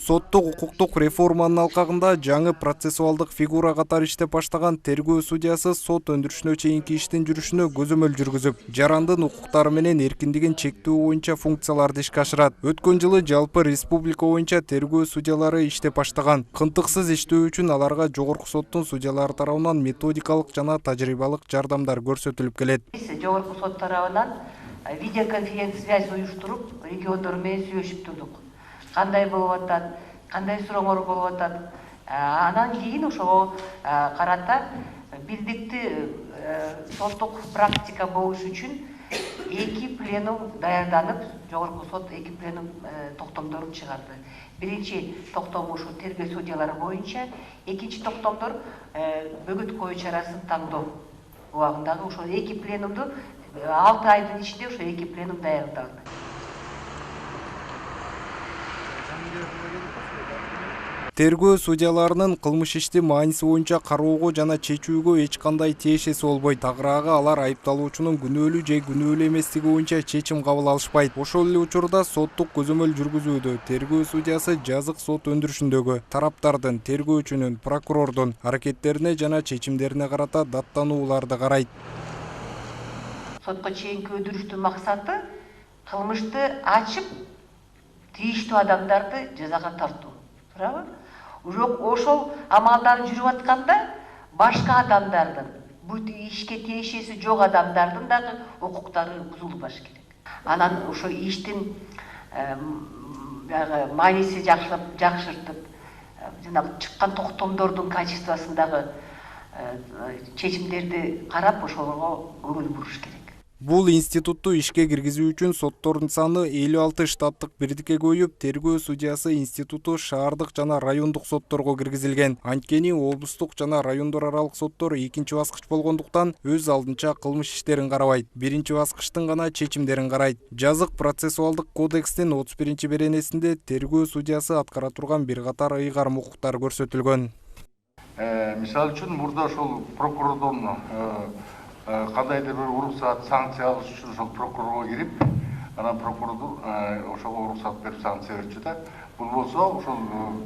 Соттук укуктук реформанын алкагында жаңы процессуалдык фигура катары иштеп баштаган тергөө судьясы сот өндүрүшүнө чейинки иштин жүрүшүнө көзөмөл жүргүзүп, жарандын укуктары менен эркиндигин чектөө боюнча функцияларды ишке ашырат. Өткөн жылы жалпы республика боюнча тергөө судьялары иштеп баштаган. Кынтыксыз иштөө үчүн аларга жогорку соттун судьялары тарабынан методикалык жана тажрыйбалык жардамдар көрсөтүлүп келет. Жогорку сот тарабынан видеоконференц-связь уюштуруп, региондор менен сүйлөшүп турдук. Кандай болуп атат, кандай сурооңор болуп атат. Анан кийин ошого карата бирдиктүү соттук практика болуш үчүн 2 пленум даярданып, жогорку сот 2 пленум токтомдорун чыгарды. Биринчи токтом ушу тергөө судьялары боюнча, экинчи токтомдор бөгөт коюу чарасын тандоо убагындагы ошол 2 пленумду 6 айдын ичинде ошо 2 пленум даярдалды. Тергөө судьяларынын кылмыш ишти мааниси боюнча кароого жана чечүүгө эч кандай тиешеси болбойт. Тагыраагы алар айыпталуучунун күнөөлүү же күнөөлүү эместиги боюнча чечим кабыл алышпайт. Ошол эле учурда соттук көзөмөл жүргүзүүдө тергөө судьясы жазык сот өндүрүшүндөгү тараптардын, тергөөчүнүн, прокурордун аракеттерине жана чечимдерине карата даттанууларды карайт. Сотко чейинки өндүрүштүн максаты кылмышты ачып, тийиштүү адамдарды жазага тартуу. Туурабы? Ошол амалдар жүрүп атканда башка адамдардын, бул ишке тиешеси жок адамдардын дагы укуктары бузулбаш керек. Анан ошо иштин мааниси жакшыртып, жанагы чыккан токтомдордун качествосын дагы чечимдерди карап, ошолорго көңүл буруш керек. Бул институтту ишке киргизүү үчүн соттордун саны 56 штаттык бирдикке коюп, тергөө судьясы институту шаардык жана райондук сотторго киргизилген. Анткени облустук жана райондор аралык соттор экинчи баскыч болгондуктан өз алдынча кылмыш иштерин карабайт. Биринчи баскычтын гана чечимдерин карайт. Жазык процессуалдык кодекстин 31 беренесинде тергөө судьясы аткара турган бир катар ыйгарым укуктар көрсөтүлгөн. Мисалы үчүн мурда ошол прокурордон кандайдыр бир уруксат, санкция алыш үчүн ошол прокурорго кирип, анан прокурор ошого уруксат берип санкция берчү да. Бул болсо ошол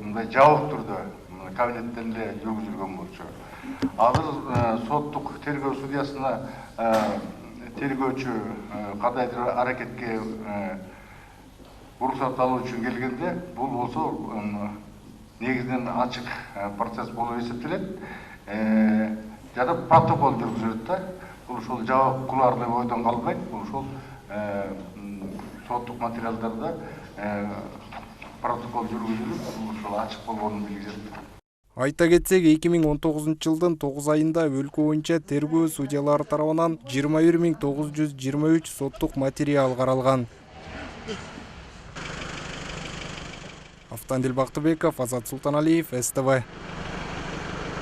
мындай жабык түрдө кабинеттен эле жүргүзүлгөн болчу. Азыр соттук тергөө судьясына тергөөчү кандайдыр аракетке уруксат алуу үчүн келгенде, бул болсо негизинен ачык процесс болуп эсептелет. Жада протокол жүргүзүлөт да. Бул ошол жабыктууларды ойдон калбайт. Бул ошол соттук материалдарда протокол жүргүзүлүп, ошол ачык болгонун билдирет. Айта кетсек, 2019 жылдын 9 айында өлкө боюнча тергөө судьялары тарабынан 21923 соттук материал каралган. Автандил Бактыбеков, Азат Султаналиев, СТВ.